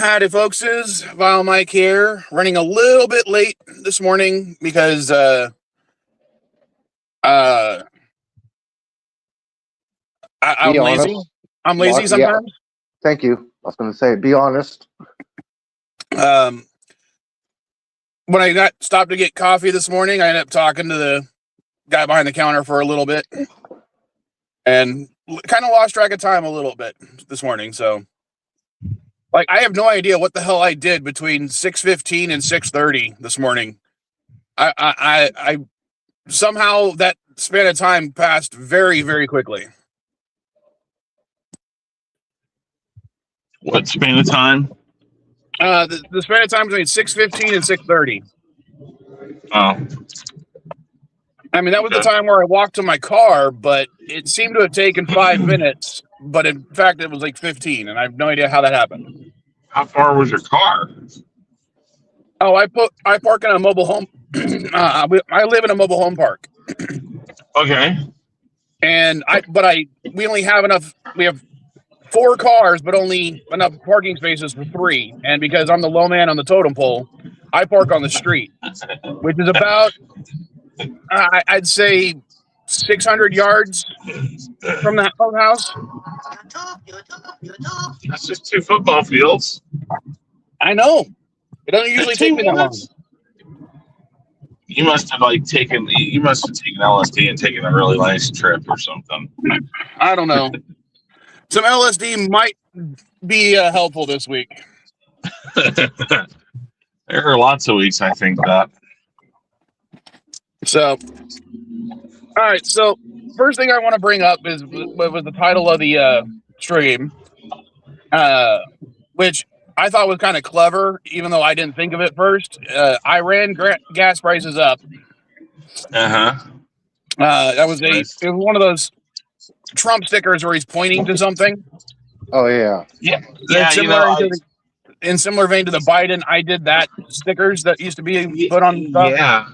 Howdy, folkses. Val Mike here, running a little bit late this morning because uh, I'm Be lazy. honest. I'm lazy Yeah, sometimes. thank you. I was going to say, be honest. Um, when I got stopped to get coffee this morning, I ended up talking to the guy behind the counter for a little bit and kind of lost track of time a little bit this morning. So, like, I have no idea what the hell I did between 6:15 and 6:30 this morning. I somehow that span of time passed very, very quickly. What span of time? The span of time between 6:15 and 6:30. Oh, I mean, that was the okay. time where I walked to my car, but it seemed to have taken 5 minutes. But in fact, it was like 15, and I have no idea how that happened. How far was your car? Oh, I park in a mobile home. I live in a mobile home park, Okay. and we only have enough. We have 4 cars, but only enough parking spaces for 3. And because I'm the low man on the totem pole, I park on the street, which is about I'd say 600 yards from the house. That's just 2 football fields. I know. It doesn't usually take 15 me that long. minutes? You must have taken LSD and taken a really nice trip or something. I don't know. Some LSD might be helpful this week. There are lots of weeks I think that. So, all right. So, first thing I want to bring up was the title of the stream, which I thought was kind of clever, even though I didn't think of it first. Iran gas prices up. That was Nice. it was one of those Trump stickers where he's pointing to something. Oh, yeah. Yeah. In similar vein to the Biden "I did that" stickers that used to be put on stuff. Yeah.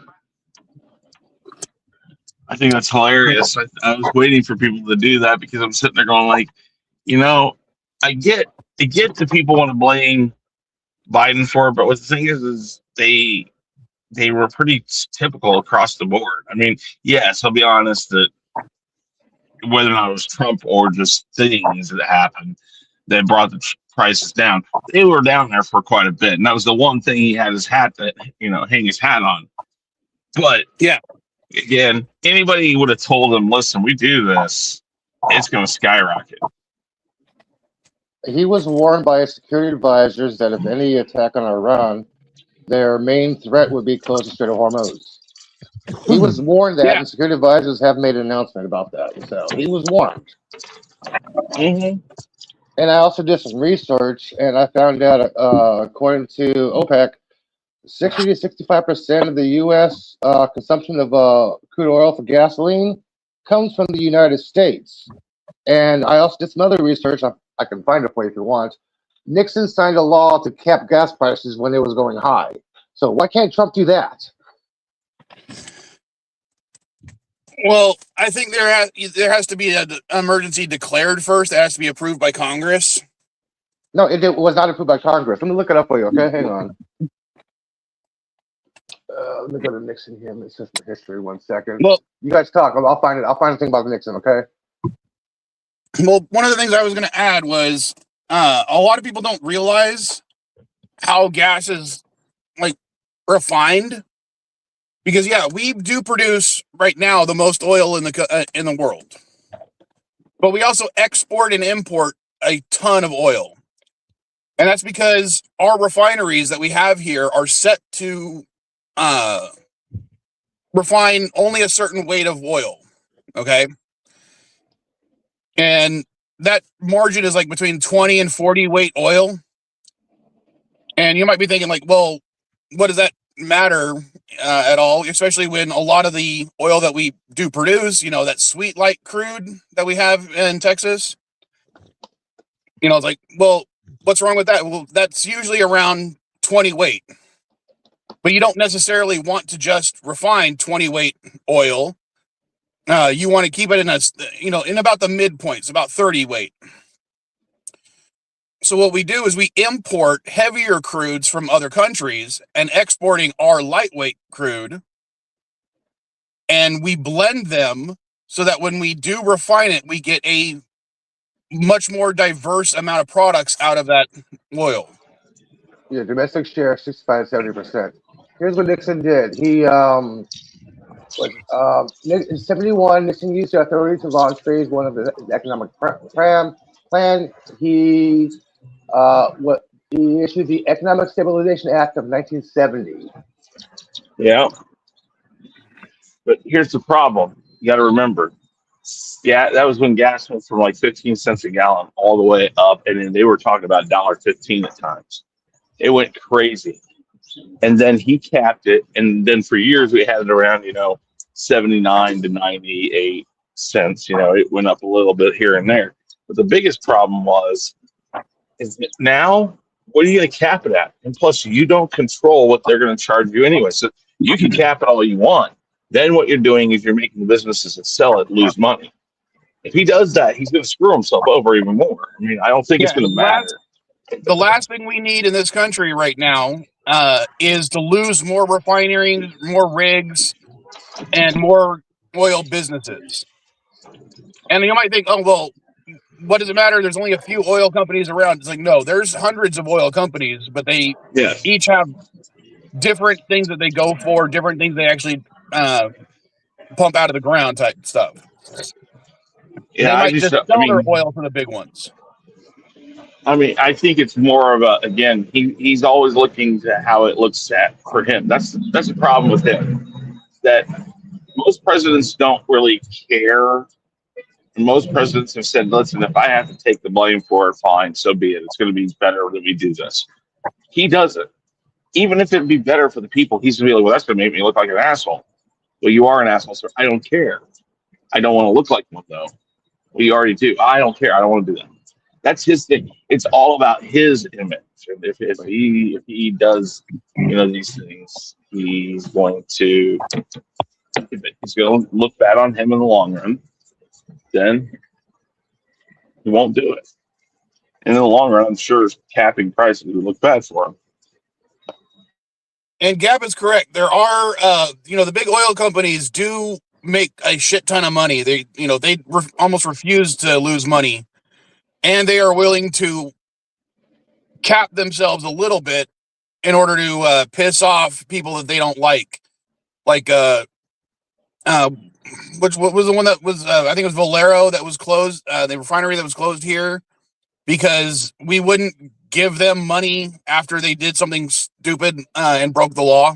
I think that's hilarious. I was waiting for people to do that because I'm sitting there going I get that people want to blame Biden for it, but what the thing is they were pretty typical across the board. I mean, yes, I'll be honest that whether or not it was Trump or just things that happened that brought the prices down, they were down there for quite a bit, and that was the one thing he had his hat that hang his hat on. But yeah, again, anybody would have told him, "Listen, we do this, it's going to skyrocket." He was warned by his security advisors that if any attack on Iran, their main threat would be closed the Strait of Hormuz. He was warned that, and security advisors have made an announcement about that. So he was warned. Mm-hmm. And I also did some research, and I found out, according to OPEC, 60 to 65% of the U.S. Consumption of crude oil for gasoline comes from the United States. And I also did some other research. I can find it for you if you want. Nixon signed a law to cap gas prices when it was going high. So why can't Trump do that? Well, I think there has to be an emergency declared first. It has to be approved by Congress. No, it was not approved by Congress. Let me look it up for you, okay? Hang on. Let me go to Nixon here. It's just the history. 1 second. Well, you guys talk. I'll find it. I'll find a thing about Nixon, okay? Well, one of the things I was going to add was a lot of people don't realize how gas is refined. Because we do produce right now the most oil in the world, but we also export and import a ton of oil, and that's because our refineries that we have here are set to refine only a certain weight of oil. Okay, and that margin is between 20 and 40 weight oil, and you might be thinking well, what does that matter at all, especially when a lot of the oil that we do produce, that sweet light crude that we have in Texas, it's well, what's wrong with that? Well, that's usually around 20 weight, but you don't necessarily want to just refine 20 weight oil. You want to keep it in in about the midpoints, about 30 weight. So what we do is we import heavier crudes from other countries and exporting our lightweight crude, and we blend them so that when we do refine it, we get a much more diverse amount of products out of that oil. Yeah, domestic share 65 to 70%. Here's what Nixon did. He in 71, Nixon used the authority to launch phase one of the economic plan. He issued the Economic Stabilization Act of 1970. Yeah. But here's the problem. You got to remember. Yeah, that was when gas went from like 15 cents a gallon all the way up, and then they were talking about $1.15 at times. It went crazy. And then he capped it, and then for years we had it around, 79 to 98 cents. It went up a little bit here and there. But the biggest problem is that now, what are you going to cap it at? And plus, you don't control what they're going to charge you anyway. So you can cap it all you want. Then what you're doing is you're making the businesses that sell it lose money. If he does that, he's going to screw himself over even more. I mean, I don't think it's going to matter. The last thing we need in this country right now is to lose more refineries, more rigs, and more oil businesses. And you might think, oh, well, what does it matter? There's only a few oil companies around. It's like, no, there's hundreds of oil companies, but they each have different things that they go for, different things they actually pump out of the ground type stuff. Yeah, they might just sell their oil for the big ones. I mean, I think it's more of again, he's always looking to how it looks for him. That's the problem with him, that most presidents don't really care. Most presidents have said, listen, if I have to take the blame for it, fine, so be it. It's going to be better that we do this. He doesn't. Even if it'd be better for the people, he's going to be like, well, that's going to make me look like an asshole. Well, you are an asshole, sir. I don't care. I don't want to look like one, though. Well, you already do. I don't care. I don't want to do that. That's his thing. It's all about his image. And if he does, these things, he's going to look bad on him in the long run. Then he won't do it. And in the long run, I'm sure capping prices would look bad for him. And Gab is correct. There are, the big oil companies do make a shit ton of money. They almost refuse to lose money, and they are willing to cap themselves a little bit in order to piss off people that they don't like. Like, what was the one that was? I think it was Valero that was closed. The refinery that was closed here because we wouldn't give them money after they did something stupid and broke the law.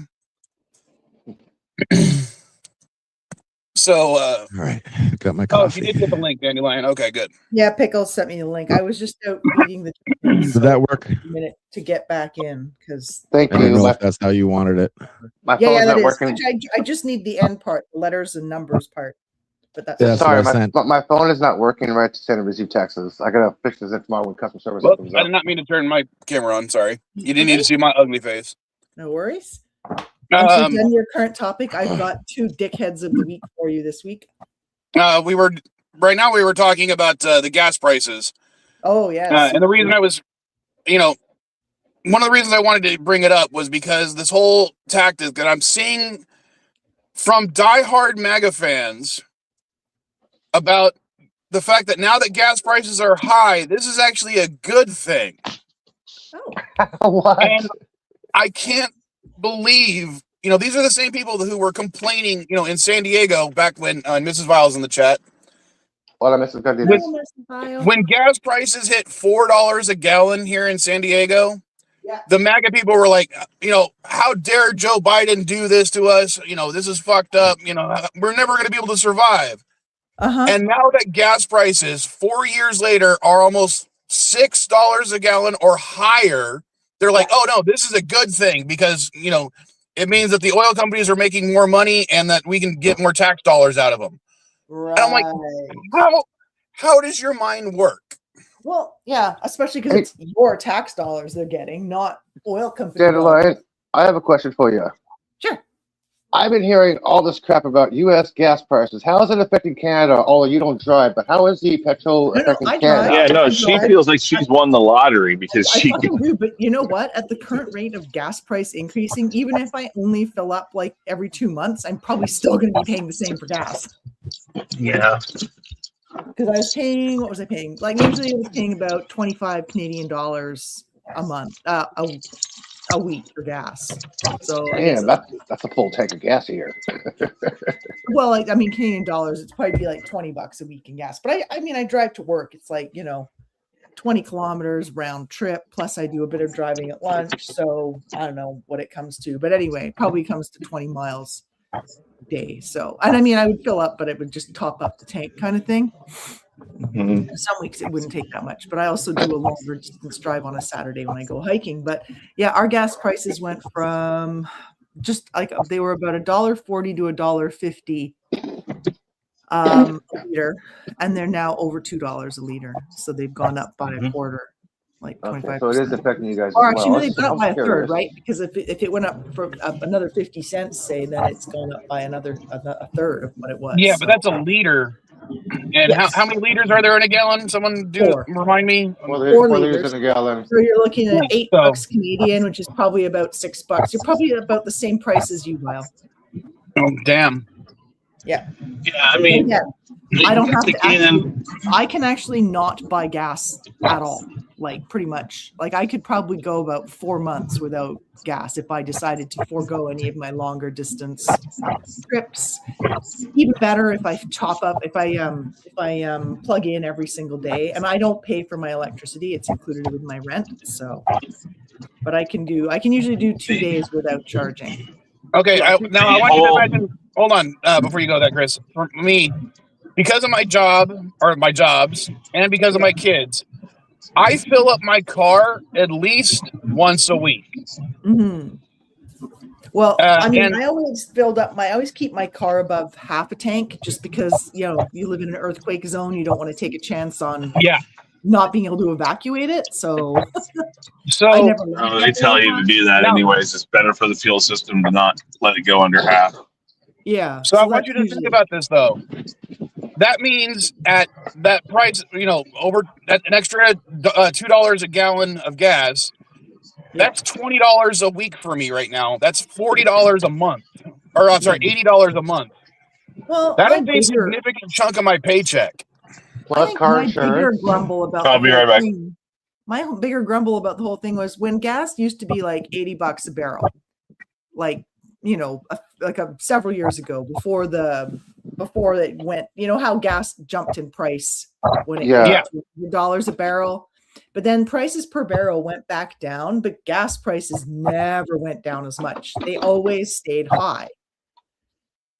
So, all right, got my coffee. Oh, you did get the link, Dandelion. Okay, good. Yeah, Pickles sent me the link. I was just out reading the. Did that work? A minute to get back in because. Thank I you. don't know if that's how you wanted it. My phone's not that working. is. I just need the end part, the letters and numbers part. But That's sorry, what I sent. my phone is not working right to send and receive texts. I gotta fix this tomorrow when customer service Well, comes I up. did not mean to turn my camera on. Sorry, you didn't need to see my ugly face. No worries. Once Um, you've done your current topic, I've got 2 dickheads of the week for you this week. we were talking about the gas prices. Oh yes. And the reason I was, one of the reasons I wanted to bring it up was because this whole tactic that I'm seeing from diehard MAGA fans about the fact that now that gas prices are high, this is actually a good thing. Oh. What? And I can't believe, these are the same people who were complaining, in San Diego back when Mrs. Vile's in the chat. Hola, Mrs. Cardenas. When gas prices hit $4 a gallon here in San Diego, the MAGA people were like, how dare Joe Biden do this to us? This is fucked up. We're never going to be able to survive. Uh-huh. And now that gas prices 4 years later are almost $6 a gallon or higher, they're like, oh no, this is a good thing because, it means that the oil companies are making more money and that we can get more tax dollars out of them. Right. And I'm like, how does your mind work? Well, yeah, especially because it's your tax dollars they're getting, not oil companies. Dandelion, I have a question for you. Sure. I've been hearing all this crap about U.S. gas prices. How is it affecting Canada? Although you don't drive, but how is the petrol No, affecting I Canada? drive. Yeah, no, she feels like she's won the lottery because I she. fucking do, but you know what? At the current rate of gas price increasing, even if I only fill up like every 2 months, I'm probably still going to be paying the same for gas. Yeah. Because I was paying, what was I paying? Like usually I was paying about 25 Canadian dollars a month, a week for gas. So I guess Man, that's a full tank of gas here. well, like I mean Canadian dollars, it's probably be like $20 a week in gas. But I mean I drive to work. It's like 20 kilometers round trip. Plus I do a bit of driving at lunch. So I don't know what it comes to, but anyway, it probably comes to 20 miles a day. So and I mean I would fill up, but it would just top up the tank kind of thing. Mhm. Some weeks it wouldn't take that much, but I also do a longer distance drive on a Saturday when I go hiking. But yeah, our gas prices went from just like they were about $1.40 to $1.50 a liter, and they're now over $2 a liter. So they've gone up by a Mhm. quarter, like Okay, 25%. so it is affecting you guys. Or as actually, well. no, they've gone up by a third, Curious. right? Because if it went up for another 50 cents, say, then it's gone up by a third of what it was. Yeah, So, but that's a liter. And yes. how many liters are there in a gallon? Someone remind me. 4 4 liters liters. in a gallon. So you're looking at Yeah, $8 Canadian, which is probably about $6. You're probably about the same price as you, Lyle. Oh, damn. Yeah, I mean, Yeah, I don't have they to can. I can actually not buy gas at all. Like pretty much, like I could probably go about 4 months without gas if I decided to forego any of my longer distance trips. Even better if I chop up, if I plug in every single day, and I don't pay for my electricity; it's included with my rent. So, but I can usually do 2 days without charging. Okay, Yeah. now I want you to imagine. Hold on, before you go there, Chris. For me, because of my job or my jobs, and because of my kids, I fill up my car at least once a week. Mm-hmm. Well, Uh, I mean, and- I always I always keep my car above half a tank just because, you live in an earthquake zone. You don't want to take a chance on Yeah. not being able to evacuate it. So I So never. Oh, they tell you to do that No. anyways. It's better for the fuel system to not let it go under half. Yeah. So I want that's you to think usually- about this though. That means at that price, over an extra $2 a gallon of gas. That's $20 a week for me right now. That's $40 a month, or I'm sorry, $80 a month. Well, That my is a bigger, significant chunk of my paycheck. I Plus think car my bigger insurance. grumble about I'll the be whole right back. thing- My bigger grumble about the whole thing was when gas used to be like $80 a barrel, like several years ago before it went. You know how gas jumped in price when it Yeah. went to $100 a barrel, but then prices per barrel went back down, but gas prices never went down as much. They always stayed high.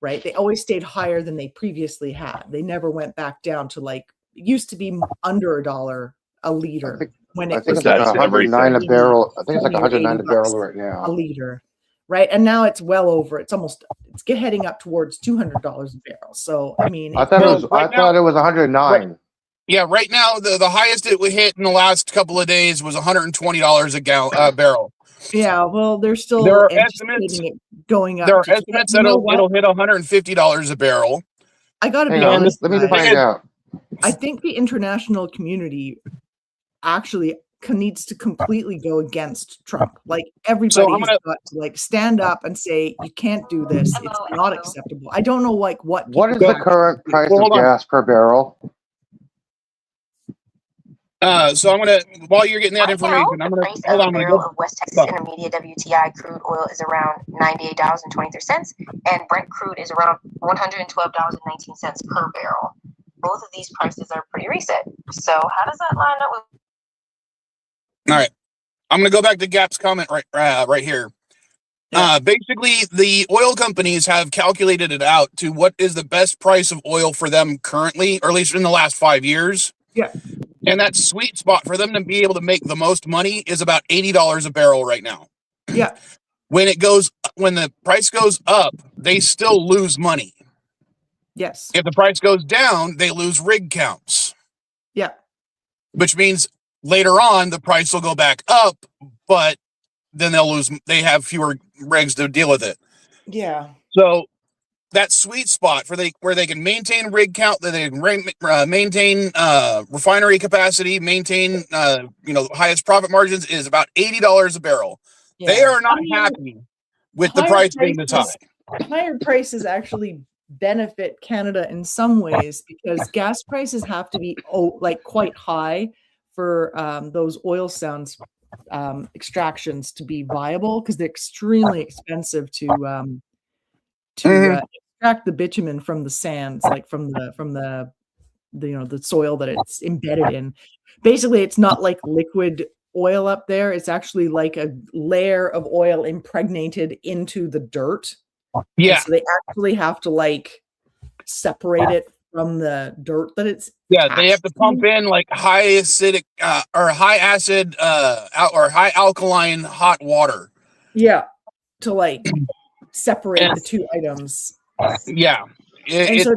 Right? They always stayed higher than they previously had. They never went back down to it used to be under $1 a liter when I it think was it's like That's 109 a everything. barrel. I think it's like 70 or 109 a barrel $80 right a now. liter, right? And now it's well over. It's heading up towards $200 a barrel. So I mean, I thought it was 109. Yeah, right now the highest it would hit in the last couple of days was $120 a barrel. yeah. Well, they're still There are anticipating estimates. it going up. There are to- estimates you know that what? it'll hit $150 a barrel. I got to be Hang on, honest. let me guys. find out. I think the international community actually needs to completely go against Trump. Like everybody's got to stand up and say, you can't do this. It's not acceptable. I don't know what What is people the current price Well, of hold on. gas per barrel? So I'm gonna, while you're getting that Right information, now, I'm the gonna price hold of on. a I'm barrel gonna of West Texas Look. Intermediate WTI crude oil is around $98.23, and Brent crude is around $112.19 per barrel. Both of these prices are pretty recent. So how does that line up with? All right, I'm gonna go back to Gap's comment right here. Basically, the oil companies have calculated it out to what is the best price of oil for them currently, or at least in the last 5 years. Yeah. And that sweet spot for them to be able to make the most money is about $80 a barrel right now. Yeah. When the price goes up, they still lose money. Yes. If the price goes down, they lose rig counts. Yeah. Which means later on the price will go back up, but then they have fewer rigs to deal with it. Yeah. So that sweet spot where they can maintain rig count, that they can maintain refinery capacity, maintain highest profit margins is about $80 a barrel. They Yeah. are not I mean, happy with the higher price being this high. higher prices actually benefit Canada in some ways because gas prices have to be quite high for those oil sands extractions to be viable because they're extremely expensive to extract the bitumen from the sands, like from the the soil that it's embedded in. Basically, it's not like liquid oil up there. It's actually like a layer of oil impregnated into the dirt. Yeah. And so they actually have to like separate it from the dirt that it's. Yeah, they have to pump in like high acidic or high acid or high alkaline hot water. Yeah, to like separate the two items. Yeah. It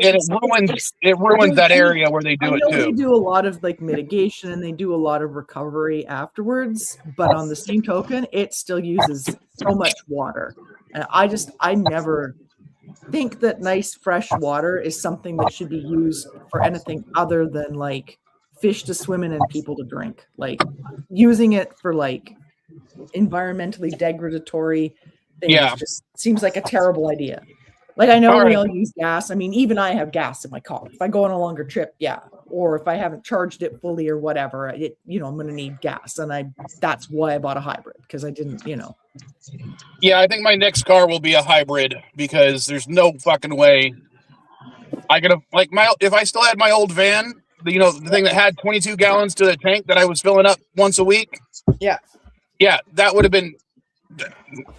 It ruins that area where they do it too. They do a lot of like mitigation and they do a lot of recovery afterwards, but on the same token, it still uses so much water. And I never think that nice fresh water is something that should be used for anything other than like fish to swim in and people to drink. Like using it for like environmentally degradatory things just seems like a terrible idea. Like I know we all use gas. I mean, even I have gas in my car. If I go on a longer trip, or if I haven't charged it fully or whatever, I'm going to need gas, and that's why I bought a hybrid because I didn't, Yeah, I think my next car will be a hybrid because there's no fucking way I could have if I still had my old van, the thing that had 22 gallons to the tank that I was filling up once a week. Yeah, that would have been.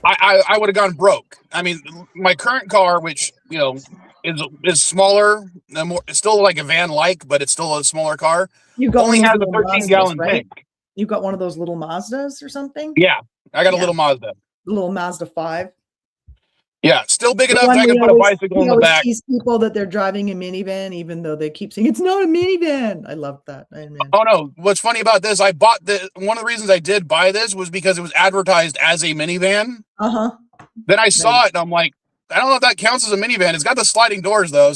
I would have gone broke. I mean, my current car, which is smaller, it's still like a van-like, but it's still a smaller car. You got only has a 13-gallon tank. You got one of those little Mazdas or something? Yeah, I got a little Mazda. Little Mazda 5. Yeah, still big enough I can put a bicycle in the back. These people that they're driving a minivan, even though they keep saying it's not a minivan. I love that. Oh no! What's funny about this? I bought one of the reasons I did buy this was because it was advertised as a minivan. Then I saw it and I'm like, I don't know if that counts as a minivan. It's got the sliding doors though,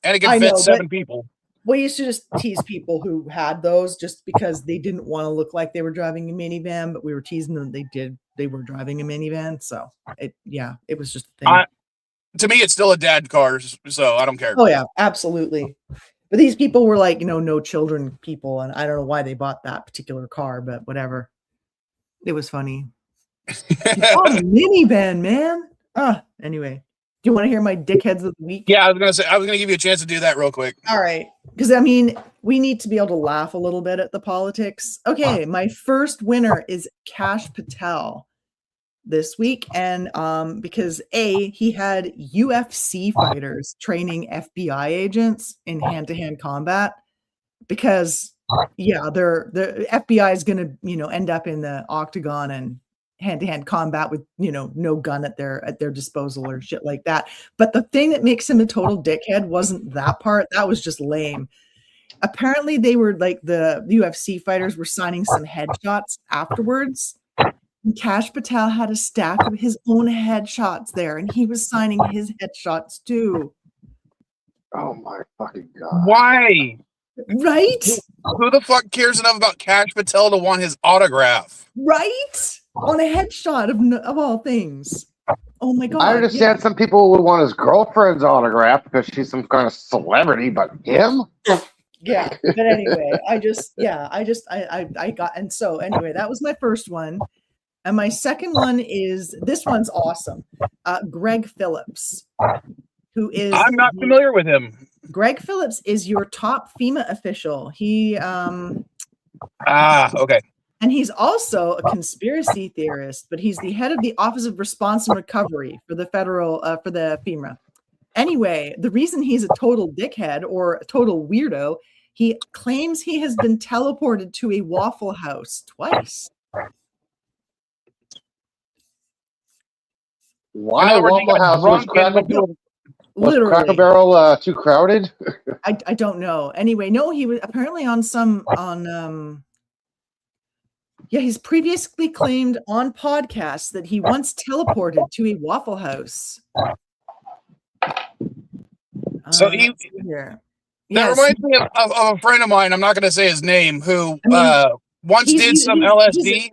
and it can fit 7 people. We used to just tease people who had those just because they didn't want to look like they were driving a minivan, but we were teasing them they were driving a minivan. So it was just a thing. To me, it's still a dad car, so I don't care. Oh yeah, absolutely. But these people were like, no children people, and I don't know why they bought that particular car, but whatever. It was funny. Minivan, man. Anyway. Do you want to hear my dickheads of the week? Yeah, I was gonna give you a chance to do that real quick. All right. Because I mean, we need to be able to laugh a little bit at the politics. Okay, my first winner is Kash Patel this week. And because he had UFC fighters training FBI agents in hand-to-hand combat. Because the FBI is gonna, end up in the octagon and hand-to-hand combat with no gun at their disposal or shit like that. But the thing that makes him a total dickhead wasn't that part. That was just lame. Apparently they were like the UFC fighters were signing some headshots afterwards. And Kash Patel had a stack of his own headshots there and he was signing his headshots too. Oh my fucking God. Why? Right? Who the fuck cares enough about Kash Patel to want his autograph? Right? On a headshot of all things. Oh my God. I understand some people would want his girlfriend's autograph because she's some kind of celebrity, but him? Yeah. But anyway, I got, and so anyway, that was my first one. And my second one is, this one's awesome. Greg Phillips, who is. I'm not familiar with him. Greg Phillips is your top FEMA official. He. Okay. And he's also a conspiracy theorist, but he's the head of the Office of Response and Recovery for the for the FEMA. Anyway, the reason he's a total dickhead or a total weirdo, he claims he has been teleported to a Waffle House twice. Why Waffle House? Was Cracker Barrel too crowded? I don't know. Anyway, no, he was apparently he's previously claimed on podcasts that he once teleported to a Waffle House. So let's he- see here. That Yes, reminds me of a friend of mine. I'm not going to say his name, who I mean, once he's- did some he's- LSD,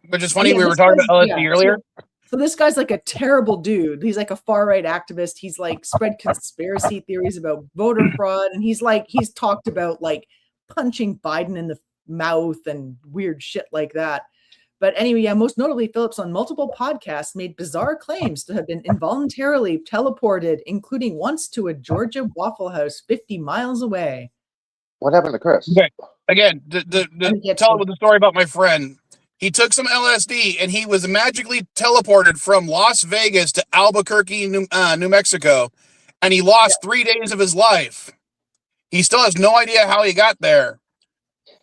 which is funny. Yeah, We were this talking guy's- about LSD yeah, earlier. So this guy's like a terrible dude. He's like a far right activist. He's like spread conspiracy theories about voter fraud, and he's talked about like punching Biden in the mouth and weird shit like that. But anyway, yeah, most notably, Phillips on multiple podcasts made bizarre claims to have been involuntarily teleported, including once to a Georgia Waffle House 50 miles away. What happened to Chris? Okay. Again, me get tell to- the story about my friend. He took some LSD and he was magically teleported from Las Vegas to Albuquerque, New Mexico, and he lost 3 days of his life. He still has no idea how he got there.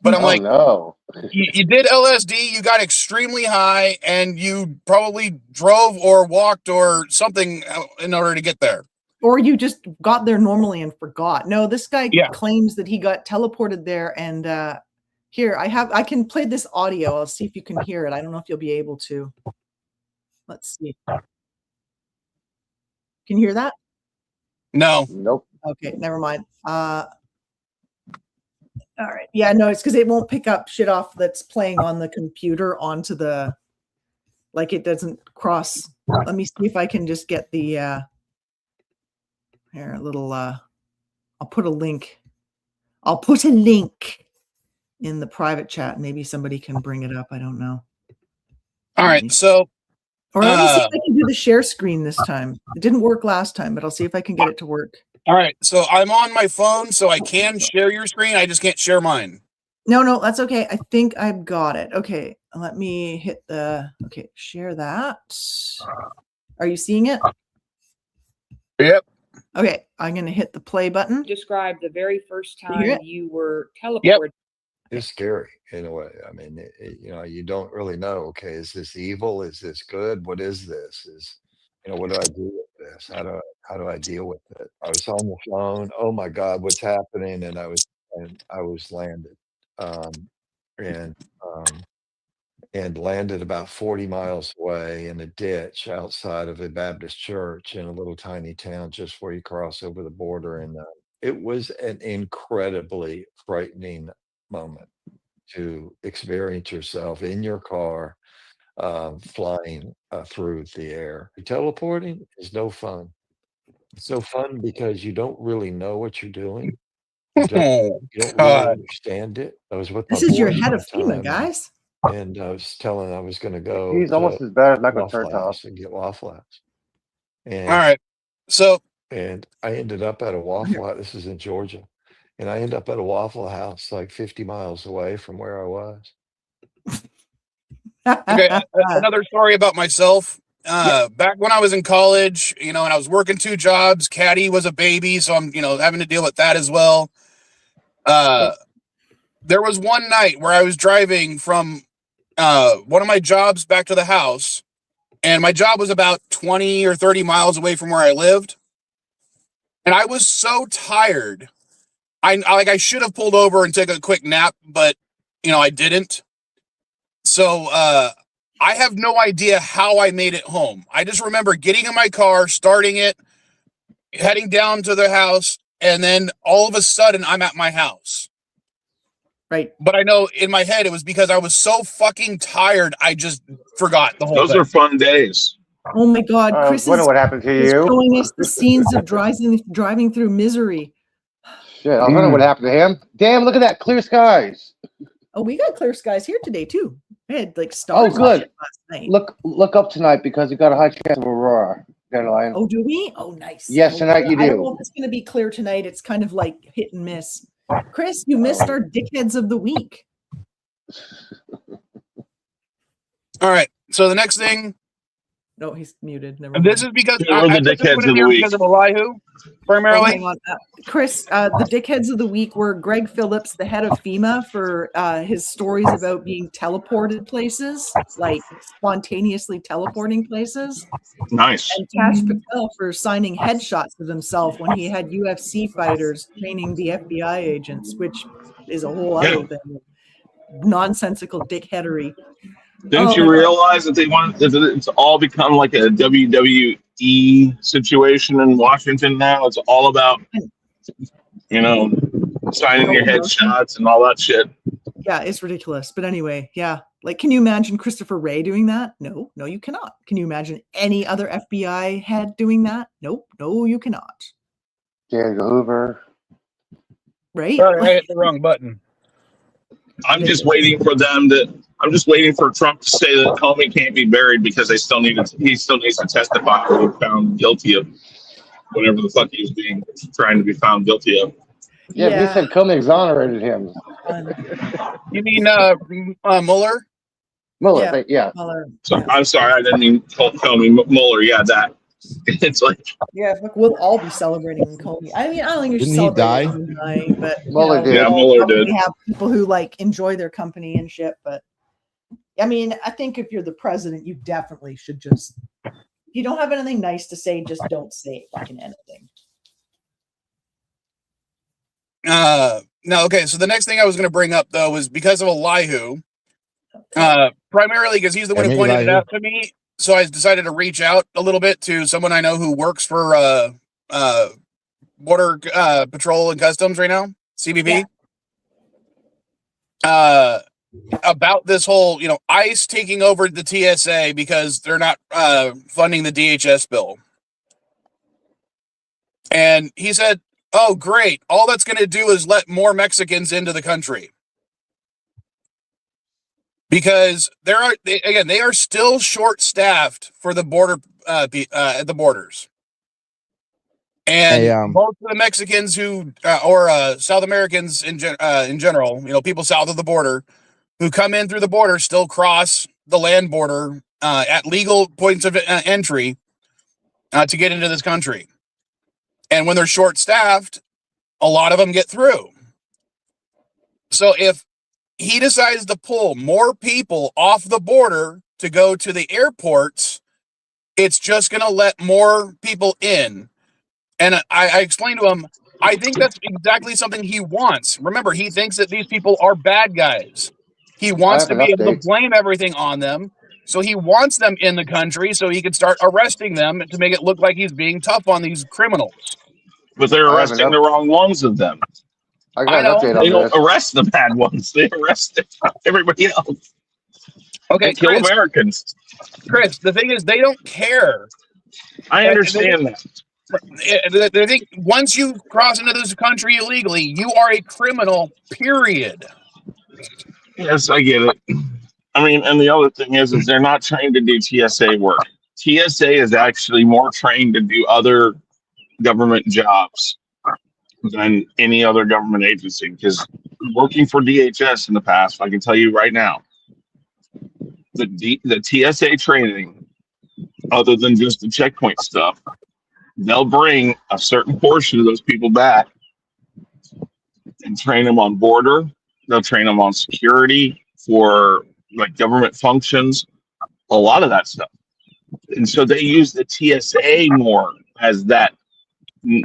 But I'm Oh, like, no. you did LSD, you got extremely high, and you probably drove or walked or something in order to get there. Or you just got there normally and forgot. No, this guy Yeah. claims that he got teleported there. And here I can play this audio. I'll see if you can hear it. I don't know if you'll be able to. Let's see. Can you hear that? No. Nope. Okay, never mind. All right. Yeah, no, it's because it won't pick up shit off that's playing on the computer onto the, like it doesn't cross. Let me see if I can just get the here a little I'll put a link. I'll put a link in the private chat. Maybe somebody can bring it up. I don't know. All right. So Or let me see if I can do the share screen this time. It didn't work last time, but I'll see if I can get it to work. all right. So I'm on my phone, so I can share your screen. I just can't share mine. No, that's okay. I think I've got it. Okay, let me hit okay, share that. Are you seeing it? Yep. Okay, I'm going to hit the play button. Describe the very first You hear time you were teleported. It's scary in a way. I mean, you don't really know. Okay, is this evil? Is this good? What is this? What do I do with this? How do I deal with it? I was on the phone. Oh my God, what's happening? And I was landed, and landed about 40 miles away in a ditch outside of a Baptist church in a little tiny town just where you cross over the border. And it was an incredibly frightening moment to experience yourself in your car flying through the air. Teleporting is no fun. It's no fun because you don't really know what you're doing. You don't really God. understand it. I was with my This is your boys head one of FEMA, time, guys. and I was telling I was going to go He's to almost as bad as Michael Waffle Chertoff. House and get Waffle House. And, All right. So and I ended up at a Waffle House. This is in Georgia. And I ended up at a Waffle House like 50 miles away from where I was. okay, another story about myself. Back when I was in college, and I was working 2 jobs, Caddy was a baby, so I'm, having to deal with that as well. There was one night where I was driving from one of my jobs back to the house, and my job was about 20 or 30 miles away from where I lived. And I was so tired. I should have pulled over and took a quick nap, but I didn't. So I have no idea how I made it home. I just remember getting in my car, starting it, heading down to the house, and then all of a sudden I'm at my house. Right. But I know in my head it was because I was so fucking tired, I just forgot the whole Those thing. are fun days. Oh my God, I Chris wonder is what happened to you. showing us the scenes of driving through misery. Shit, I wonder what happened to him. Damn, look at that, clear skies. Oh, we got clear skies here today too. We had like stars. Oh, good. and shit last night. Look up tonight because you got a high chance of aurora. Dandelion. Oh, do we? Oh, nice. Yes, Oh, tonight you I don't do. know if it's going to be clear tonight. It's kind of like hit and miss. Chris, you missed our dickheads of the week. All right. So the next thing, No, he's muted. Never and mind. this is because Who are the I put this dickheads one of in the here week? because of Elihu, Oh, primarily. hang on. Chris, the dickheads of the week were Greg Phillips, the head of FEMA, for his stories about being teleported places, like spontaneously teleporting places, Nice. and Tash Patel for signing headshots of himself when he had UFC fighters training the FBI agents, which is a whole other thing. Nonsensical dickheadery. Didn't you realize that they want that it's all become like a WWE situation in Washington now? It's all about, signing your headshots and all that shit. Yeah, it's ridiculous. But anyway, yeah. Like, can you imagine Christopher Wray doing that? No, you cannot. Can you imagine any other FBI head doing that? Nope, no, you cannot. J. Edgar Hoover. Right? Sorry, I hit the wrong button. I'm just waiting for Trump to say that Comey can't be buried because he still needs to testify or be found guilty of whatever the fuck he was trying to be found guilty of. Yeah, he said Comey exonerated him. You mean Mueller? Mueller, yeah. Mueller. So, I'm sorry, I didn't mean Comey. Mueller, yeah, that. It's like, yeah, look, we'll all be celebrating Comey. I mean, I don't think you're Didn't he die? celebrating him dying, but Mueller did. Yeah, Mueller did. We have people who like enjoy their company and shit, but I mean, I think if you're the president, you definitely should just. If you don't have anything nice to say, just don't say fucking anything. No, okay. So the next thing I was going to bring up though was because of Elihu, primarily because he's the one who pointed it out to me. So I decided to reach out a little bit to someone I know who works for Border Patrol and Customs right now, CBP. About this whole, ICE taking over the TSA because they're not funding the DHS bill. And he said, oh, great. All that's going to do is let more Mexicans into the country. Because they are still short-staffed for the border at the borders. And most of the Mexicans who, or South Americans in general, people south of the border, who come in through the border still cross the land border at legal points of entry to get into this country. And when they're short-staffed, a lot of them get through. So if he decides to pull more people off the border to go to the airports, it's just going to let more people in. And I explained to him, I think that's exactly something he wants. Remember, he thinks that these people are bad guys. He wants to be able to blame everything on them. So he wants them in the country so he can start arresting them to make it look like he's being tough on these criminals. But they're arresting the wrong ones of them. I got an update on They don't this. arrest the bad ones. They arrest everybody else. Okay, They kill Americans. Chris, the thing is, they don't care. I understand that. They think once you cross into this country illegally, you are a criminal, period. Yes, I get it. I mean, and the other thing is they're not trained to do TSA work. TSA is actually more trained to do other government jobs than any other government agency, because working for DHS in the past, I can tell you right now, the TSA training, other than just the checkpoint stuff, they'll bring a certain portion of those people back and train them on border. They'll train them on security for like government functions, a lot of that stuff. And so they use the TSA more as that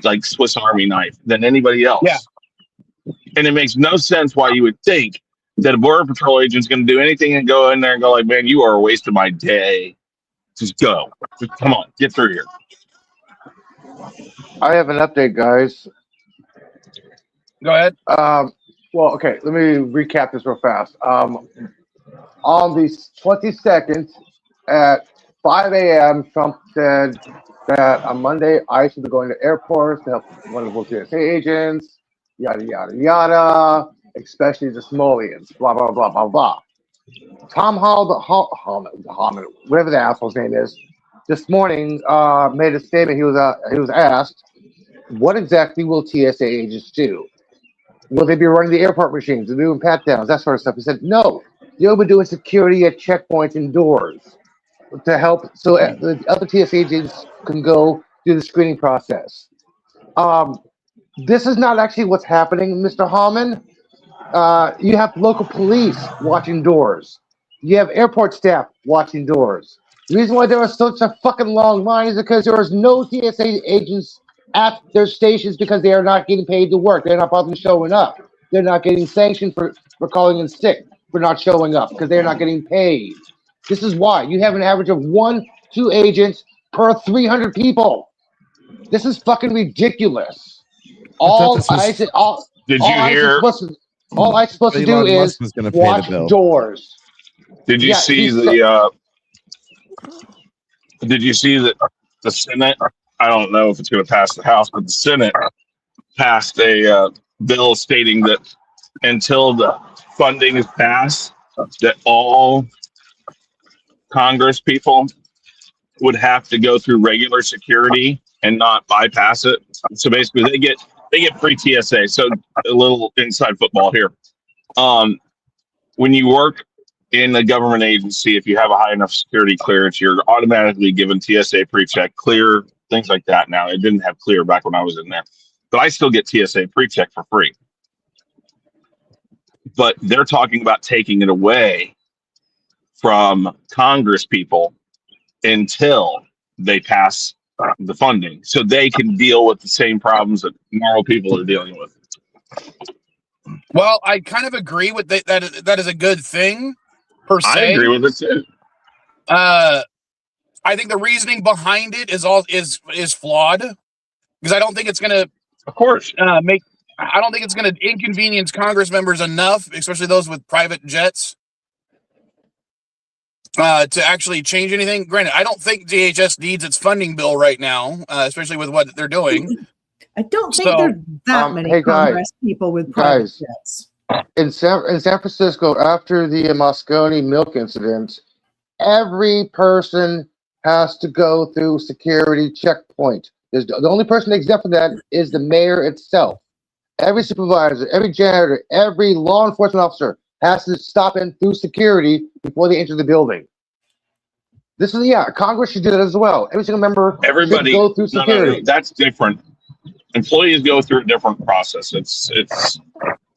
like Swiss Army knife than anybody else. Yeah. And it makes no sense why you would think that a border patrol agent is going to do anything and go in there and go like, man, you are a waste of my day. Just go. Just come on, get through here. I have an update, guys. Go ahead. Well, okay, let me recap this real fast. On the 22nd at 5 a.m., Trump said that on Monday, ICE will be going to airports to help vulnerable TSA agents, yada, yada, yada, especially the Somalians, blah, blah, blah, blah, blah. Tom Homan, whatever the asshole's name is, this morning made a statement. He was asked, what exactly will TSA agents do? Will they be running the airport machines, doing pat-downs, that sort of stuff? He said, no. They'll be doing security at checkpoints and doors to help so the other TSA agents can go do the screening process. This is not actually what's happening, Mr. Hallman. You have local police watching doors. You have airport staff watching doors. The reason why there was such a fucking long line is because there was no TSA agents at their stations because they are not getting paid to work. They're not bothering showing up. They're not getting sanctioned for calling in sick for not showing up because they're not getting paid. This is why you have an average of 1-2 agents per 300 people. This is fucking ridiculous. All this was- ICE, all, Did all you ICE is hear? supposed to, all ICE is supposed to do Elon is Musk was going to pay the watch bill. doors. Did you Yeah, see he's the? Did you see that the Senate? I don't know if it's going to pass the House, but the Senate passed a bill stating that until the funding is passed, that all Congress people would have to go through regular security and not bypass it. So basically, they get free TSA. So a little inside football here. When you work in a government agency, if you have a high enough security clearance, you're automatically given TSA pre-check, clear, things like that. Now, it didn't have clear back when I was in there, but I still get TSA pre-check for free. But they're talking about taking it away from Congress people until they pass the funding, so they can deal with the same problems that normal people are dealing with. Well, I kind of agree with that. That is a good thing, per se. I agree with it too. I think the reasoning behind it is flawed, because I don't think it's going to Of course. I don't think it's going to inconvenience Congress members enough, especially those with private jets, to actually change anything. Granted, I don't think DHS needs its funding bill right now, especially with what they're doing. I don't think So, there's that many hey, guys, Congress people with private guys. jets. In San Francisco, after the Moscone milk incident, every person has to go through security checkpoint. The only person exempt from that is the mayor itself. Every supervisor, every janitor, every law enforcement officer has to stop in through security before they enter the building. This is, Congress should do that as well. Every single member Everybody should go through no, security. that's different. Employees go through a different process. It's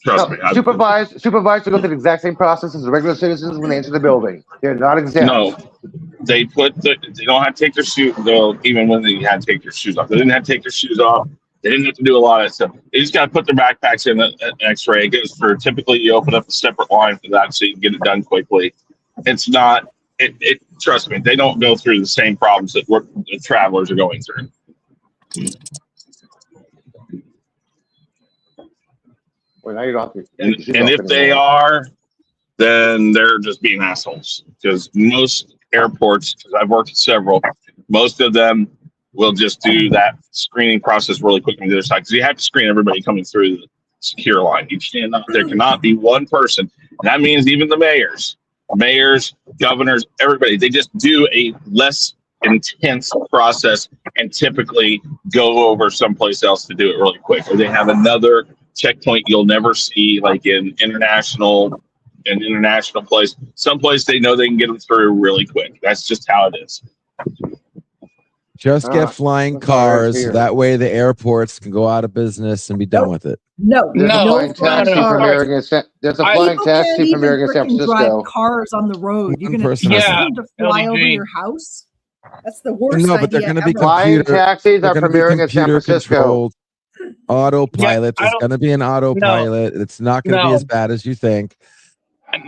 trust me. Supervisors go through the exact same process as the regular citizens when they enter the building. They're not exempt. No, they don't have to take their shoes. Even when they had to take their shoes off, they didn't have to take their shoes off. They didn't have to do a lot of stuff. They just got to put their backpacks in an X-ray. It goes for, typically you open up a separate line for that so you can get it done quickly. It's not. It trust me, they don't go through the same problems that the travelers are going through. Well, now you don't have to. And if they are, then they're just being assholes. Because most airports, because I've worked at several, most of them will just do that screening process really quick on the other side. Because you have to screen everybody coming through the secure line. There cannot be one person. And that means even the mayors, governors, everybody. They just do a less intense process and typically go over someplace else to do it really quick. Or they have another checkpoint you'll never see, like in international place. Someplace they know they can get them through really quick. That's just how it is. Just get flying that's all right cars. here. That way the airports can go out of business and be done with it. No, There's No, a flying taxi no, from no. here against there's a flying People taxi can't from here even against San freaking Francisco. drive cars on the road. You're One going to person tell has them to fly over to- your house? That's the worst No, but they're idea going to be ever. Flying computer. taxis They're are going to be premiering in San computer Francisco. controlled. Autopilot. I There's don't- going to be an autopilot. It's not going to be No. as bad as you think.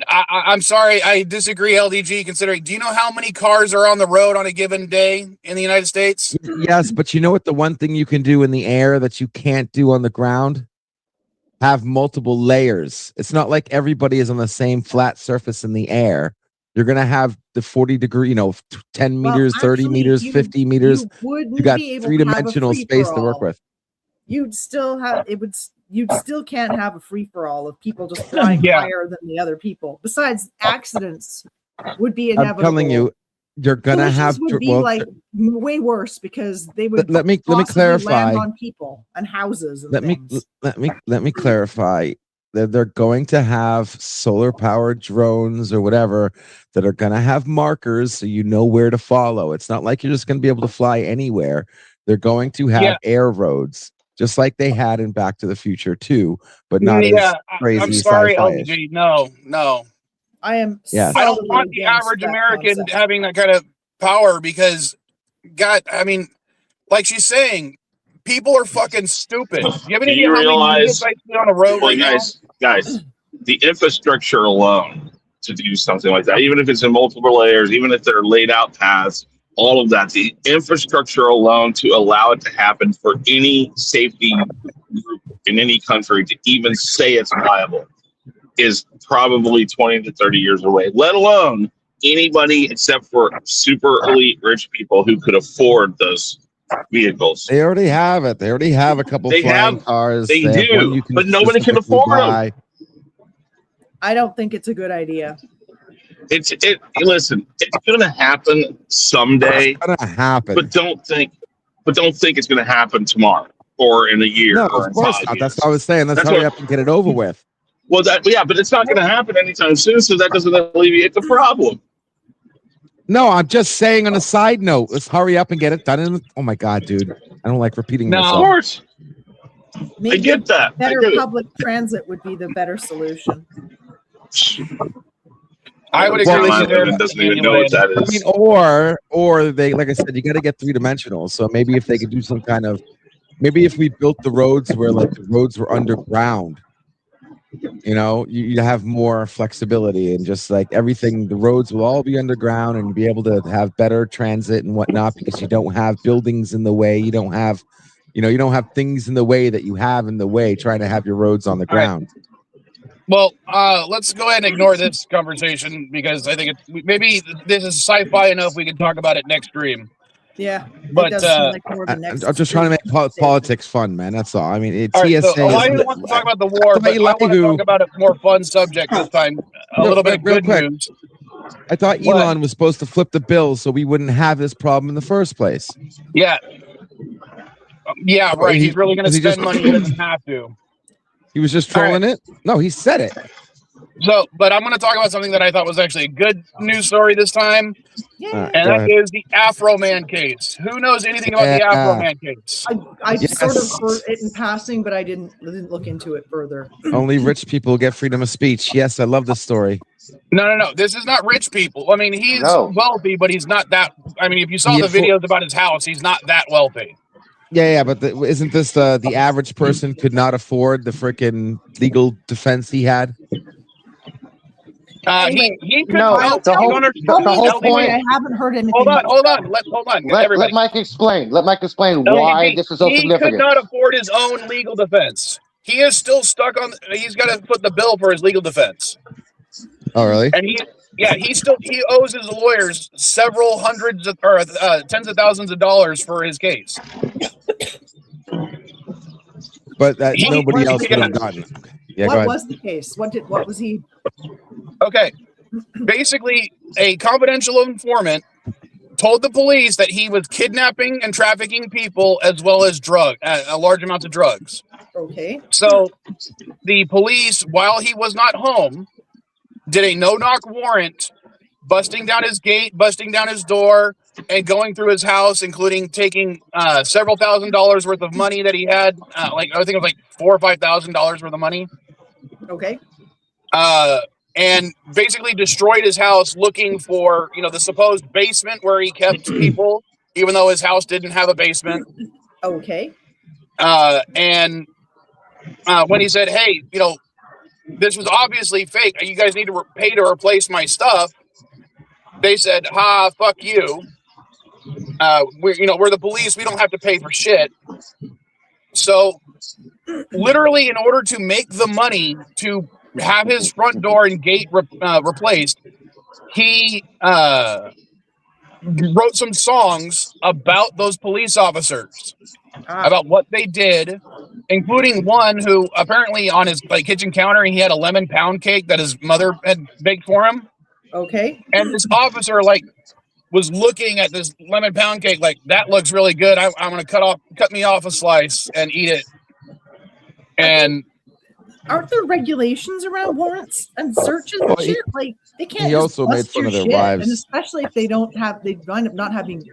I'm sorry, I disagree, LDG, considering, do you know how many cars are on the road on a given day in the United States? Yes, but you know what? The one thing you can do in the air that you can't do on the ground? Have multiple layers. It's not like everybody is on the same flat surface in the air. You're going to have the 40-degree, 10 Well, meters, 30 actually, meters, 50 meters. You wouldn't You got be able to have a three-dimensional space to work free-for-all. with. You'd still have it would. You still can't have a free for all of people just flying Yeah. higher than the other people. Besides, accidents would be I'm inevitable. telling you, you're going to Collisions have would be like way worse because they would let me possibly clarify. land on people and houses and let things. me clarify that they're going to have solar powered drones or whatever that are going to have markers so you know where to follow. It's not like you're just going to be able to fly anywhere. They're going to have air roads just like they had in Back to the Future 2, but not as crazy. I'm sorry, sci-fi-ish. LDG. No. I am. Yes. I don't solidly want the against average that American concept. having that kind of power because, God, I mean, like she's saying, people are fucking stupid. You have any Do you idea how many realize- idiots I see on the road Well, right now? guys, the infrastructure alone to do something like that, even if it's in multiple layers, even if they're laid out paths, all of that. The infrastructure alone to allow it to happen for any safety group in any country to even say it's viable is probably 20 to 30 years away, let alone anybody except for super elite rich people who could afford those vehicles. They already have it. They already have a couple They flying have- cars. they have do, one you but nobody can specifically afford 'em. buy. I don't think it's a good idea. Listen, it's gonna happen someday, It's gonna happen. but don't think it's gonna happen tomorrow or in a year No, or of in course 5 not. years. That's what I was saying. Let's That's hurry what- up and get it over with. Well, but it's not gonna happen anytime soon, so that doesn't alleviate the problem. No, I'm just saying on a side note, let's hurry up and get it done. Oh my God, dude. I don't like repeating No. Of myself. course, I Maybe get that. I better get it. public transit would be the better solution. I would Well, agree with I you there. doesn't even know what that I mean, is. or they, like I said, you got to get 3-dimensional. So maybe if they could do some kind of, maybe if we built the roads where like the roads were underground, you know, you have more flexibility and just like everything, the roads will all be underground and be able to have better transit and whatnot because you don't have buildings in the way. You don't have, you don't have things in the way that you have in the way trying to have your roads on the All right. ground. Well, let's go ahead and ignore this conversation because I think maybe this is sci-fi enough. We can talk about it next stream. Yeah, But, it does seem like more of a I'm next. just trying to make politics fun, man. That's all. I mean, it's All right, TSA. so Elijah wants to talk about the war, but I want to talk about a more fun subject this time. A little bit of real good quick. news. I thought What? Elon was supposed to flip the bill so we wouldn't have this problem in the first place. Yeah. Yeah, right. He's really going to he spend just- money he doesn't have to. He was just All right. trolling it. No, he said it. So, but I'm going to talk about something that I thought was actually a good news story this time, All right, and go that ahead. is the Afro Man case. Who knows anything about the Yeah. Afro Man case? I Yes. sort of heard it in passing, but I didn't look into it further. Only rich people get freedom of speech. Yes, I love this story. No. This is not rich people. I mean, he's No. wealthy, but he's not that. I mean, if you saw Yeah, the videos about his house, he's not that wealthy. Yeah, but isn't this the average person could not afford the freaking legal defense he had? He could No, help. the whole- you don't the understand. whole point- I haven't heard anything. Hold on, much hold about on. Hold on. Let Everybody. Mike explain. Let Mike explain No, why he- this is so he significant. could not afford his own legal defense. He is still stuck on. He's got to put the bill for his legal defense, Oh, really? and he owes his lawyers several hundreds of, or tens of thousands of dollars for his case. But that He- nobody else he- would have gotten. Yeah, go what ahead. was the case? What was he? Okay, basically, a confidential informant told the police that he was kidnapping and trafficking people as well as a large amounts of drugs. Okay. So the police, while he was not home, did a no-knock warrant, busting down his gate, busting down his door, and going through his house, including taking several $1,000s worth of money that he had. I think it was like $4,000 or $5,000 worth of money. Okay. And basically destroyed his house looking for, the supposed basement where he kept people, even though his house didn't have a basement. Okay. And when he said, hey, this was obviously fake, you guys need to pay to replace my stuff, they said, ha, fuck you. We're the police, we don't have to pay for shit. So literally, in order to make the money to have his front door and gate replaced, he wrote some songs about those police officers, about what they did, including one who apparently on his kitchen counter he had a lemon pound cake that his mother had baked for him, Okay. and this officer was looking at this lemon pound cake like, that looks really good. I'm gonna cut me off a slice and eat it. And Aren't there regulations around warrants and searches and Well, he- shit? Like they can't. he just also made bust fun your of their shit, wives. and especially if they wind up not having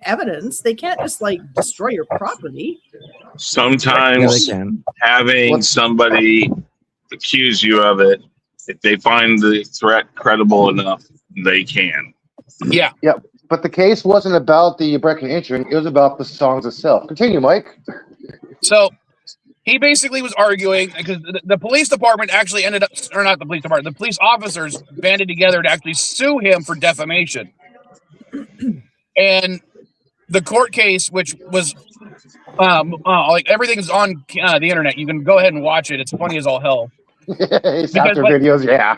evidence. They can't just destroy your property. Yeah, Sometimes they can. having What- somebody accuse you of it, if they find the threat credible enough, they can. yeah, But the case wasn't about the breaking and entering. It was about the songs itself. Continue, Mike. so He basically was arguing because the police department actually ended up, or not the police department, the police officers banded together to actually sue him for defamation. And the court case, which was like everything's on the internet, you can go ahead and watch it. It's funny as all hell. After videos, yeah.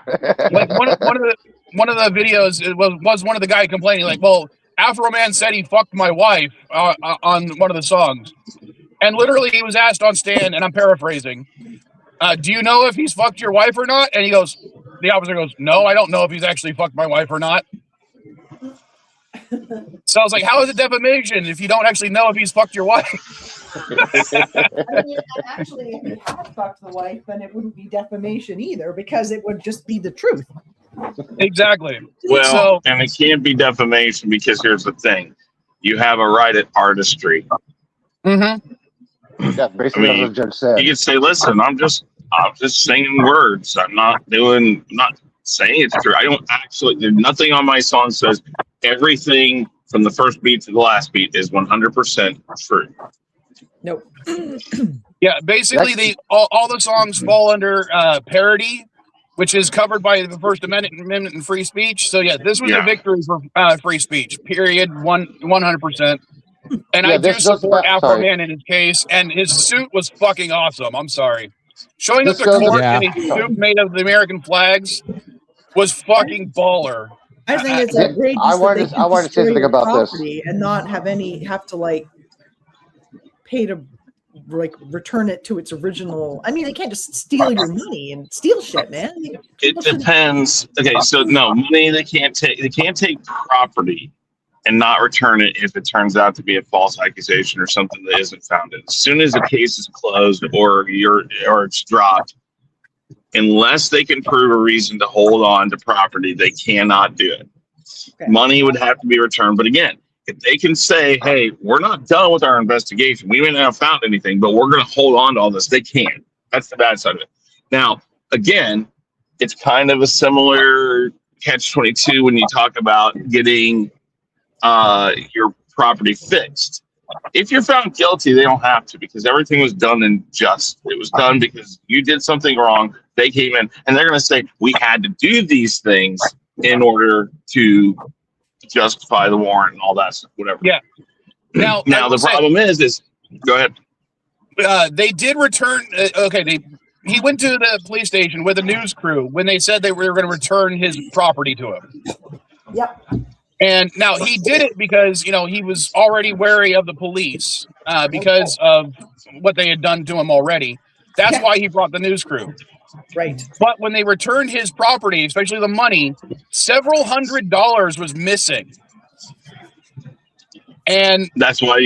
Like one of the videos was one of the guy complaining, like, well, Afro Man said he fucked my wife on one of the songs. And literally he was asked on stand, and I'm paraphrasing, do you know if he's fucked your wife or not? And the officer goes, no, I don't know if he's actually fucked my wife or not. So I was like, how is it defamation if you don't actually know if he's fucked your wife? I mean, actually, if he had fucked the wife, then it wouldn't be defamation either, because it would just be the truth. Exactly. Well, and it can't be defamation because here's the thing. You have a right at artistry. Mm-hmm. Yeah, basically, as the judge said. You can say, listen, I'm just singing words. I'm not saying it's true. I don't actually, there's nothing on my song says everything from the first beat to the last beat is 100% true. Nope. Yeah, basically all the songs fall under parody, which is covered by the First Amendment and free speech. So yeah, this was a victory for free speech. Period. 100%. And I do support Afro Man in his case, and his suit was fucking awesome. I'm sorry. Showing up to court in a suit made of the American flags was fucking baller. I think it's outrageous. I wanted to say something about this and not have to like pay to like return it to its original. I mean, they can't just steal your money and steal shit, man. It depends. Okay, so no money. They can't take property and not return it if it turns out to be a false accusation or something that isn't founded. As soon as the case is closed or it's dropped, unless they can prove a reason to hold on to property, they cannot do it. Okay. Money would have to be returned. But again, if they can say, hey, we're not done with our investigation, we may not have found anything, but we're going to hold on to all this, they can. That's the bad side of it. Now, again, it's kind of a similar catch-22 when you talk about getting your property fixed. If you're found guilty, they don't have to, because everything was done in just. It was done because you did something wrong. They came in and they're going to say, we had to do these things in order to justify the warrant and all that stuff, whatever. Yeah. Now the problem is go ahead. They did return. He went to the police station with a news crew when they said they were going to return his property to him. Yep. And now he did it because, he was already wary of the police because of what they had done to him already. That's why he brought the news crew. Right. But when they returned his property, especially the money, several $100s was missing. And that's why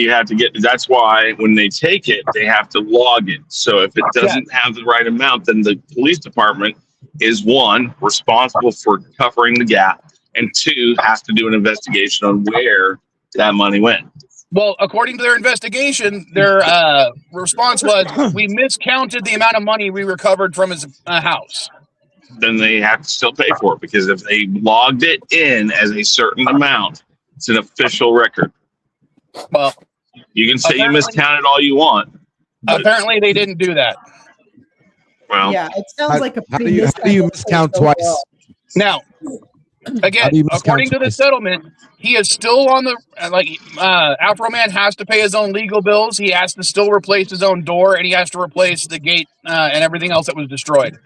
that's why when they take it, they have to log it. So if it doesn't have the right amount, then the police department is one, responsible for covering the gap, and two, has to do an investigation on where that money went. Well, according to their investigation, their response was, we miscounted the amount of money we recovered from his house. Then they have to still pay for it, because if they logged it in as a certain amount, it's an official record. Well, you can say you miscounted all you want. Apparently, they didn't do that. Well, yeah, it sounds like a how do you miscount twice? Now, again, according to the settlement, he is still on the Afro Man has to pay his own legal bills. He has to still replace his own door, and he has to replace the gate and everything else that was destroyed.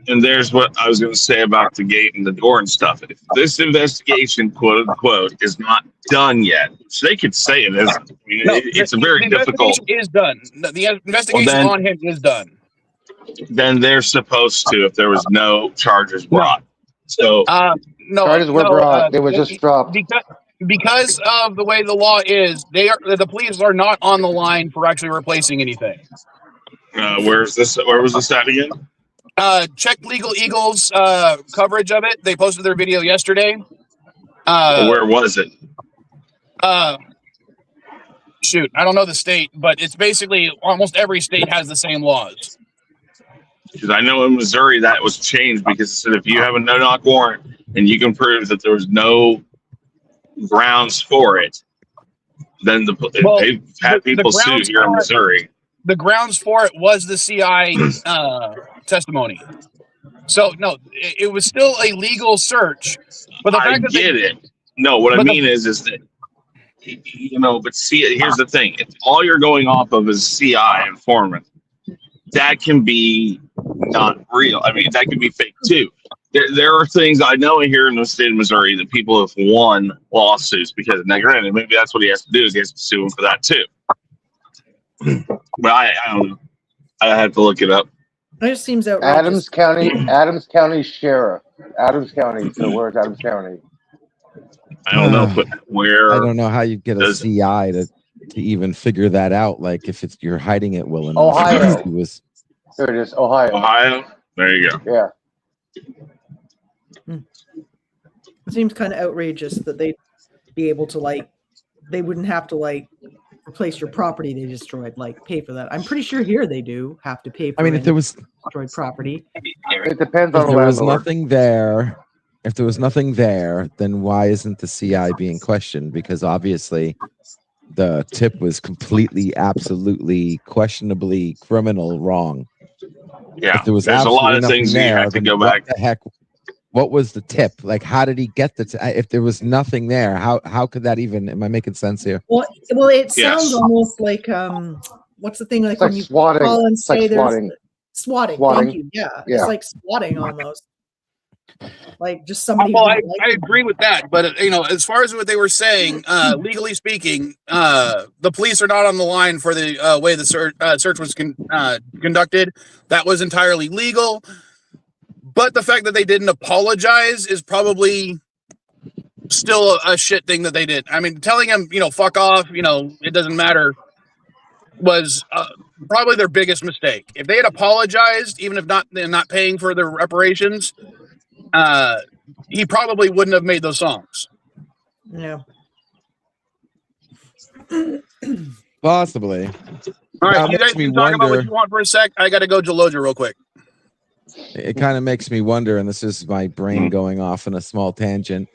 And there's what I was going to say about the gate and the door and stuff. If this investigation, quote unquote, is not done yet, so they could say it isn't. I mean, it's a very difficult. Is done. The investigation on him is done. Then they're supposed to, if there was no charges brought. So no charges were brought. They were just dropped. Because of the way the law is, the police are not on the line for actually replacing anything. Where was this at again? Check Legal Eagles coverage of it. They posted their video yesterday. Where was it? Shoot, I don't know the state, but it's basically almost every state has the same laws. Because I know in Missouri that was changed, because it said if you have a no-knock warrant and you can prove that there was no grounds for it, then they've had people sue here in Missouri. the grounds for it was the CI testimony. So no, it was still a legal search. But the I fact that get it. No, what I but the- mean is that, you know, but see, here's the thing: if all you're going off of is CI informant, that can be not real. I mean, that can be fake too. There are things I know here in the state of Missouri that people have won lawsuits because, now granted, maybe that's what he has to do is he has to sue him for that too. But I don't know. I have to look it up. It just seems outrageous. Adams County Sheriff. Adams County. So where's Adams County? I don't know, but where I don't know how you get a does- CI to even figure that out. Like if it's you're hiding it well enough. Ohio. It was There it is, Ohio. Ohio? There you go. Yeah. It seems kind of outrageous that they'd be able to they wouldn't have to replace your property they destroyed, pay for that. I'm pretty sure here they do have to pay for I mean, if there was destroyed property. It depends if on the there was landlord. nothing there, if there was nothing there, then why isn't the CI being questioned? Because obviously the tip was completely, absolutely, questionably criminal wrong. Yeah. If there was There's a lot of absolutely things nothing you there, have to then go what back. the heck? What was the tip? Like, how did he get the? If there was nothing there, how could that even? Am I making sense here? Well, it sounds Yes. almost like what's the thing It's when like you swatting. call and It's like say there's swatting. swatting. Swatting. Thank you. Yeah, Yeah. it's like swatting almost. Like just somebody. Well, who I didn't like it. agree with that, but as far as what they were saying, legally speaking, the police are not on the line for the way the search was conducted. That was entirely legal, but the fact that they didn't apologize is probably still a shit thing that they did. I mean, telling him, fuck off, it doesn't matter, was probably their biggest mistake. If they had apologized, even if they're not paying for the reparations, he probably wouldn't have made those songs. Yeah. Possibly. All right, Now, you it guys makes me can talk about what wonder- you want for a sec. I got to go Jaloja real quick. It kind of makes me wonder, and this is my brain going off on a small tangent,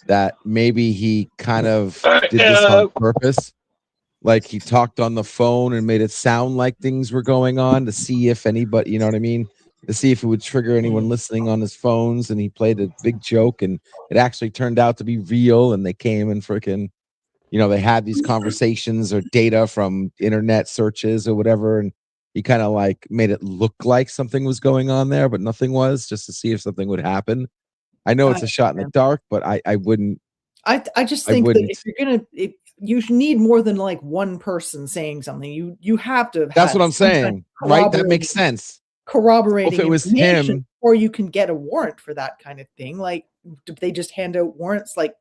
that maybe he kind of did this on purpose. Like he talked on the phone and made it sound like things were going on to see if anybody, you know what I mean? To see if it would trigger anyone listening on his phones. And he played a big joke, and it actually turned out to be real. And they came and freaking, they had these conversations or data from internet searches or whatever. And he kind of made it look like something was going on there, but nothing was, just to see if something would happen. I know it's a shot in the dark, but I wouldn't. I just think that if you're gonna, you need more than one person saying something. You have to. That's what I'm saying, right? That makes sense. Corroborating. If it was information, him, or you can get a warrant for that kind of thing. Like, do they just hand out warrants like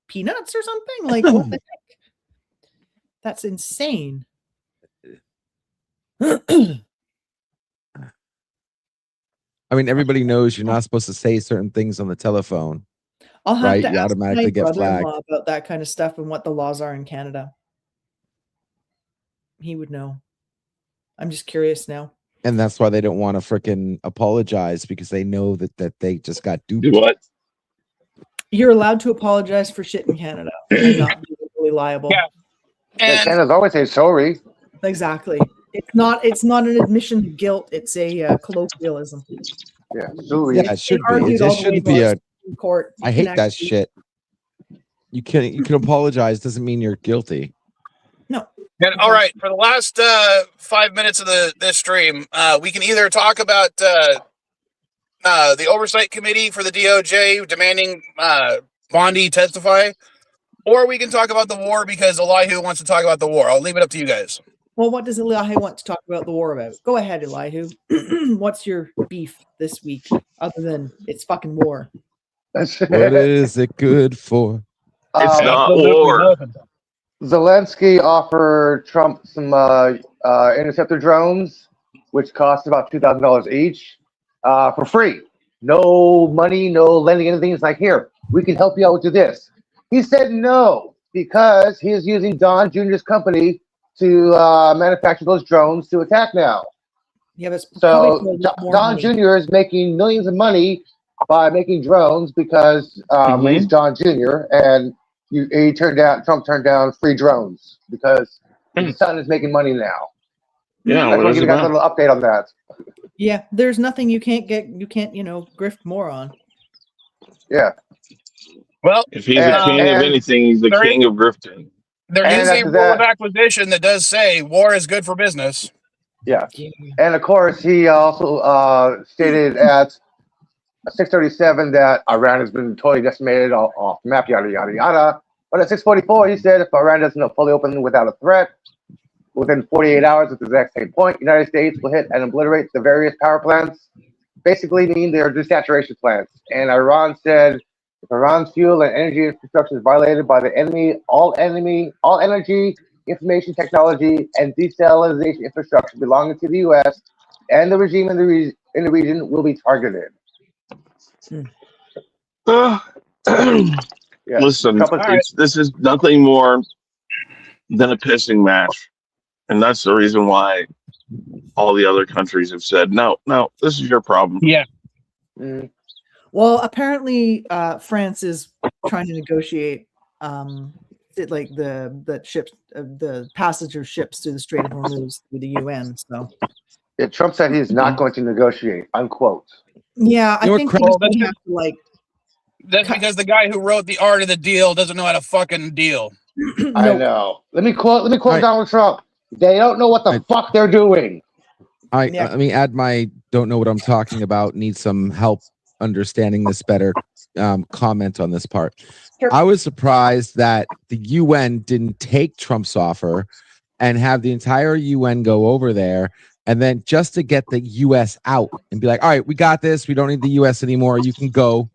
peanuts or something? Like, what the heck? That's insane. I mean, everybody knows you're not supposed to say certain things on the telephone. I'll have Right, to you ask automatically my get brother-in-law about that kind of stuff and what the laws are in Canada. He would know. I'm just curious now. And that's why they don't want to freaking apologize, because they know that they just got duped. Do what? You're allowed to apologize for shit in Canada and not be legally liable. Yeah. And Canada's always say sorry. Exactly. It's not an admission of guilt. It's a colloquialism. Yeah, sorry. Yeah, it should be. argued It all just the way shouldn't to be our a. Supreme Court. You I can hate that actually- shit. You can apologize, doesn't mean you're guilty. And all right, for the last 5 minutes of this stream, we can either talk about the oversight committee for the DOJ demanding Bondi testify, or we can talk about the war because Elihu wants to talk about the war. I'll leave it up to you guys. Well, what does Elihu want to talk about the war about? Go ahead, Elihu. What's your beef this week other than it's fucking war? What is it good for? It's Um, not war. Zelensky offered Trump some interceptor drones, which cost about $2,000 each, for free. No money, no lending anything. It's like, here, we can help you out with this. He said no, because he is using Don Jr.'s company to manufacture those drones to attack now. Yeah, but it's So probably for a lot more Don money. Jr. is making millions of money by making drones because he's Don Jr. and Trump turned down free drones because his son is making money now. Yeah, I what just want to is give it you guys a about? little update on that. Yeah, there's nothing you can't grift more on. Yeah. Well, If he's a And- king of and- anything, he's the there is- king of grifting. there And is a after rule of that- acquisition that does say war is good for business. And of course, he also stated at 6:37 that Iran has been totally decimated off the map, yada, yada, yada. But at 6:44, he said if Iran doesn't fully open without a threat, within 48 hours at the exact same point, United States will hit and obliterate the various power plants, basically mean they're desaturation plants. And Iran said if Iran's fuel and energy infrastructure is violated by the enemy, all energy, information technology, and desalinization infrastructure belonging to the U.S. and the regime in the region will be targeted. Yeah. Listen, Couple- this is nothing more than a pissing match. And that's the reason why all the other countries have said, no, this is your problem. Yeah. Mm, Well, apparently, France is trying to negotiate, like the ships, the passenger ships through the Strait of Hormuz with the UN. So, yeah, Trump said he's not going to negotiate, unquote. yeah, I You know what, think Chris- he's Well, gonna have to like. That's because the guy who wrote the art of the deal doesn't know how to fucking deal. I No, know. Let me quote Right. Donald Trump. They don't know what the fuck they're doing. Yeah. Let me add my don't know what I'm talking about, need some help understanding this better comment on this part. Sure. I was surprised that the UN didn't take Trump's offer and have the entire UN go over there and then just to get the US out and be like, all right, we got this. We don't need the US anymore. You can go.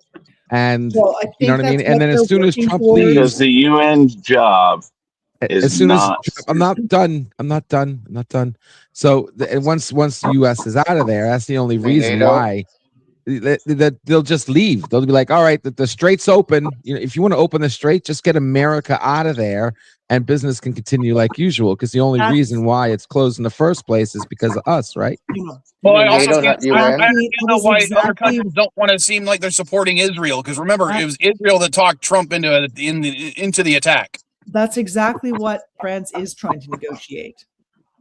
And well, I think you know what I mean? that's And then as they're soon as working Trump towards. leaves, Because the UN's job is as soon not as I'm not done. So and once the US is out of there, that's the only reason NATO? why they'll just leave. They'll be like, all right, the strait's open. You know, if you want to open the strait, just get America out of there and business can continue like usual. Because the only That's- reason why it's closed in the first place is because of us, right? You know, Well, I mean also NATO, can't, not UN? I understand That is why other exactly- countries don't want to seem like they're supporting Israel. Because remember, it was Israel that talked Trump into the attack. That's exactly what France is trying to negotiate.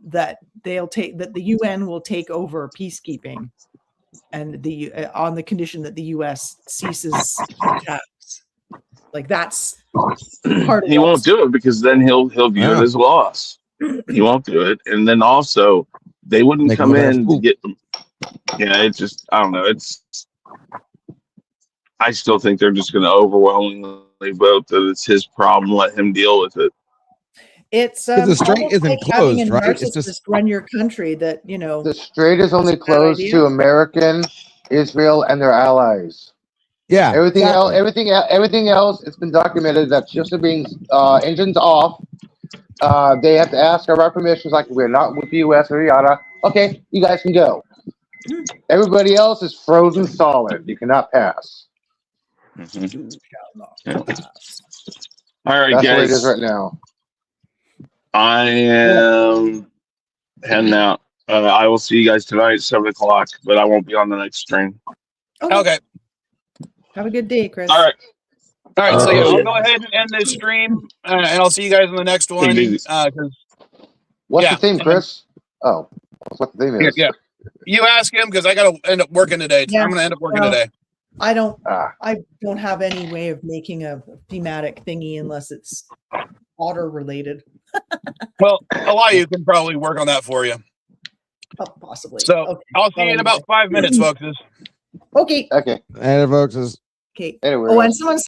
That the UN will take over peacekeeping, and on the condition that the US ceases attacks. Like that's part of he it. won't do it because then he'll view Yeah. it as loss. He won't do it. And then also they wouldn't Make come him a in to fool. get them. Yeah, it's just I don't know. I still think they're just gonna overwhelmingly vote that it's his problem, let him deal with it. It's The strait almost isn't like having closed, a right? It's narcissist just- run your country. That The strait is only That's a bad closed idea. to American, Israel, and their allies. Yeah. Everything exactly. else, everything else, it's been documented that ships are being engines off. They have to ask our permissions, like we're not with the U.S. or yada. Okay, you guys can go. Everybody else is frozen solid. You cannot pass. All right, That's the way it guys. is right now. I am heading out. I will see you guys tonight at 7:00, but I won't be on the next stream. Okay. Have a good day, Chris. All right. All right. So yeah, Yeah. I'll go ahead and end this stream, and I'll see you guys in the next one. Take it easy. 'Cause- What's Yeah. the theme, Chris? Oh, that's what the theme is. yeah, you ask him because I got to end up working today. Yeah. I'm going to end up working Well, today. I don't Ah, have any way of making a thematic thingy unless it's otter related. Well, a lot of you can probably work on that for you. Possibly. So okay. I'll see you in about 5 minutes, folks. Okay. okay. And folks is Okay. Anyway. Oh, and someone